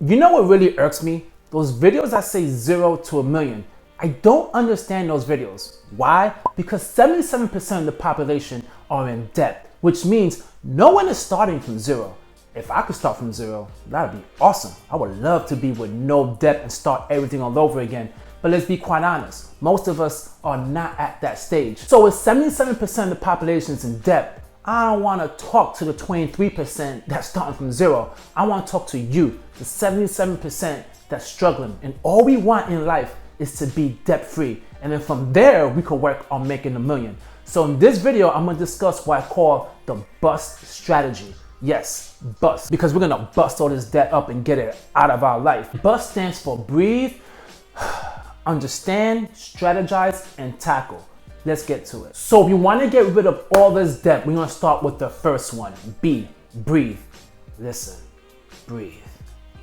You know what really irks me? Those videos that say 0 to a million. I don't understand those videos. Why? Because 77% of the population are in debt, which means no one is starting from zero. If I could start from zero, that'd be awesome. I would love to be with no debt and start everything all over again. But let's be quite honest, most of us are not at that stage. So with 77% of the population is in debt, I don't want to talk to the 23% that's starting from zero. I want to talk to you, the 77% that's struggling. And all we want in life is to be debt free. And then from there, we can work on making a million. So in this video, I'm going to discuss what I call the BUST strategy. Yes, BUST, because we're going to bust all this debt up and get it out of our life. BUST stands for breathe, understand, strategize, and tackle. Let's get to it. So if you want to get rid of all this debt, we're going to start with the first one. B, breathe. Listen, breathe.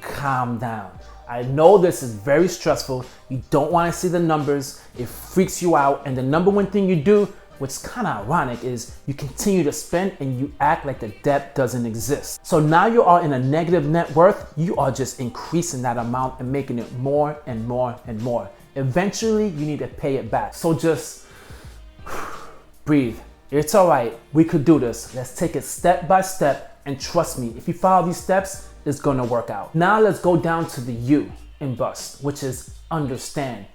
Calm down. I know this is very stressful. You don't want to see the numbers. It freaks you out. And the number one thing you do, what's kind of ironic, is you continue to spend and you act like the debt doesn't exist. So now you are in a negative net worth. You are just increasing that amount and making it more and more and more. Eventually, you need to pay it back. So just breathe. It's all right. We could do this. Let's take it step by step. And trust me, if you follow these steps, it's going to work out. Now let's go down to the U in BUST, which is understand.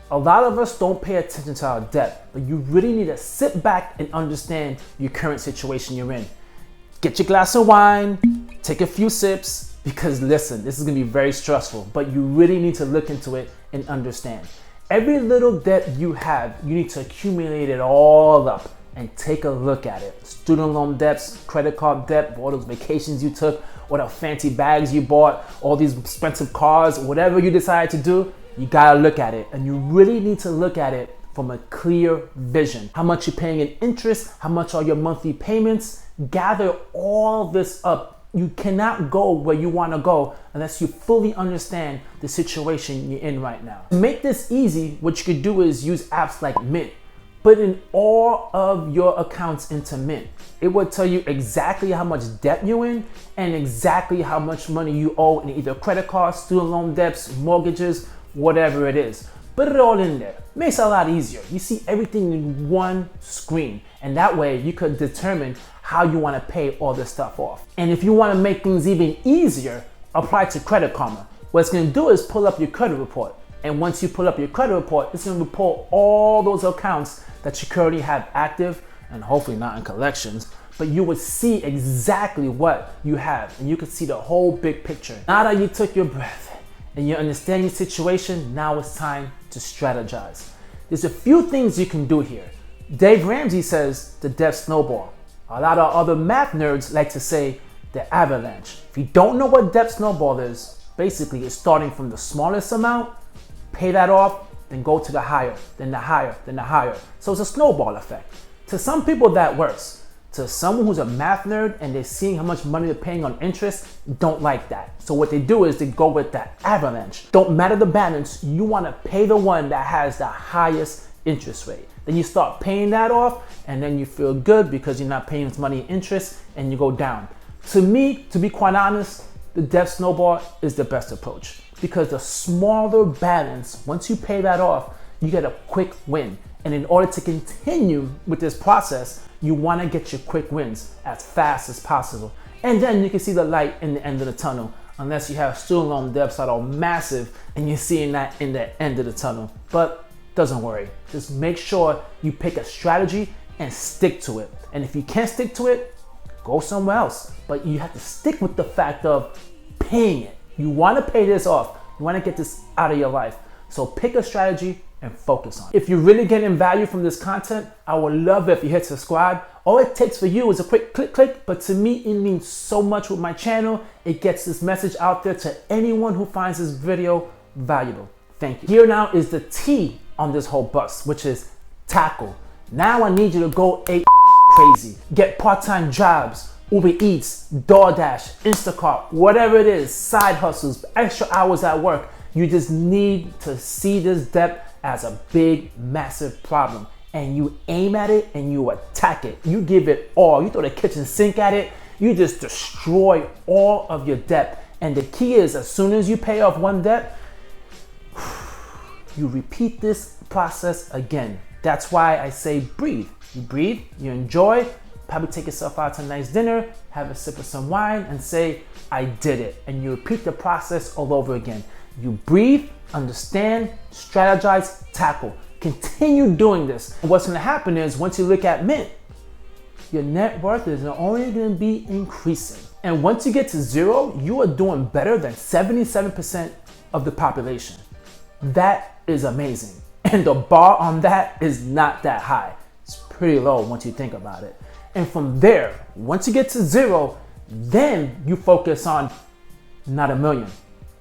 A lot of us don't pay attention to our debt, but you really need to sit back and understand your current situation you're in. Get your glass of wine, take a few sips, because listen, this is going to be very stressful, but you really need to look into it and understand. Every little debt you have, you need to accumulate it all up and take a look at it. Student loan debts, credit card debt, all those vacations you took, all the fancy bags you bought, all these expensive cars, whatever you decide to do, you gotta look at it. And you really need to look at it from a clear vision. How much you're paying in interest, how much are your monthly payments. Gather all this up. You cannot go where you wanna go unless you fully understand the situation you're in right now. To make this easy, what you could do is use apps like Mint. Put in all of your accounts into Mint. It will tell you exactly how much debt you're in and exactly how much money you owe in either credit cards, student loan debts, mortgages, whatever it is. Put it all in there. Makes it a lot easier. You see everything in one screen, and that way you could determine how you want to pay all this stuff off. And if you want to make things even easier, apply to Credit Karma. What it's going to do is pull up your credit report. And once you pull up your credit report, it's going to pull all those accounts that you currently have active and hopefully not in collections, but you would see exactly what you have and you could see the whole big picture. Now that you took your breath and you understand your situation, now it's time to strategize. There's a few things you can do here. Dave Ramsey says the debt snowball. A lot of other math nerds like to say the avalanche. If you don't know what debt snowball is, basically it's starting from the smallest amount, pay that off, then go to the higher, then the higher, then the higher. So it's a snowball effect. To some people that works. To someone who's a math nerd and they're seeing how much money they're paying on interest, don't like that. So what they do is they go with that avalanche. Don't matter the balance, you want to pay the one that has the highest interest rate. Then you start paying that off and then you feel good because you're not paying as money in interest and you go down. To me, to be quite honest, the debt snowball is the best approach. Because the smaller balance, once you pay that off, you get a quick win. And in order to continue with this process, you want to get your quick wins as fast as possible. And then you can see the light in the end of the tunnel, unless you have student loan debts that are massive and you're seeing that in the end of the tunnel. But doesn't worry. Just make sure you pick a strategy and stick to it. And if you can't stick to it, go somewhere else. But you have to stick with the fact of paying it. You want to pay this off. You want to get this out of your life. So pick a strategy and focus on it. If you're really getting value from this content, I would love it if you hit subscribe. All it takes for you is a quick click, but to me, it means so much with my channel. It gets this message out there to anyone who finds this video valuable. Thank you. Here now is the T on this whole bus, which is tackle. Now I need you to go crazy. Get part-time jobs, Uber Eats, DoorDash, Instacart, whatever it is, side hustles, extra hours at work. You just need to see this debt as a big, massive problem. And you aim at it and you attack it. You give it all. You throw the kitchen sink at it. You just destroy all of your debt And the key is, as soon as you pay off one debt, you repeat this process again. That's why I say breathe. You breathe, you enjoy, probably take yourself out to a nice dinner, have a sip of some wine, and say, I did it. And you repeat the process all over again. You breathe, understand, strategize, tackle. Continue doing this. And what's gonna happen is, once you look at Mint, your net worth is only gonna be increasing. And once you get to zero, you are doing better than 77% of the population. That is amazing. And the bar on that is not that high. It's pretty low once you think about it. And from there, once you get to zero, then you focus on not $1 million,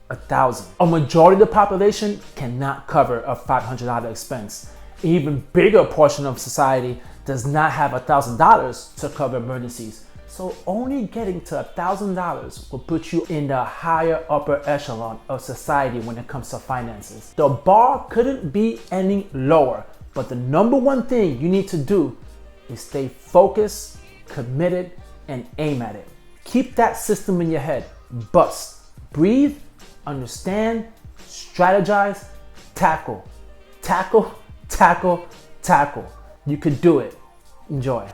1,000. A majority of the population cannot cover a $500 expense. An even bigger portion of society does not have $1,000 to cover emergencies. So only getting to $1,000 will put you in the higher upper echelon of society when it comes to finances. The bar couldn't be any lower, but the number one thing you need to do is stay focused, committed, and aim at it. Keep that system in your head. B.U.S.T. Breathe, understand, strategize, tackle. Tackle, tackle, tackle. You could do it. Enjoy.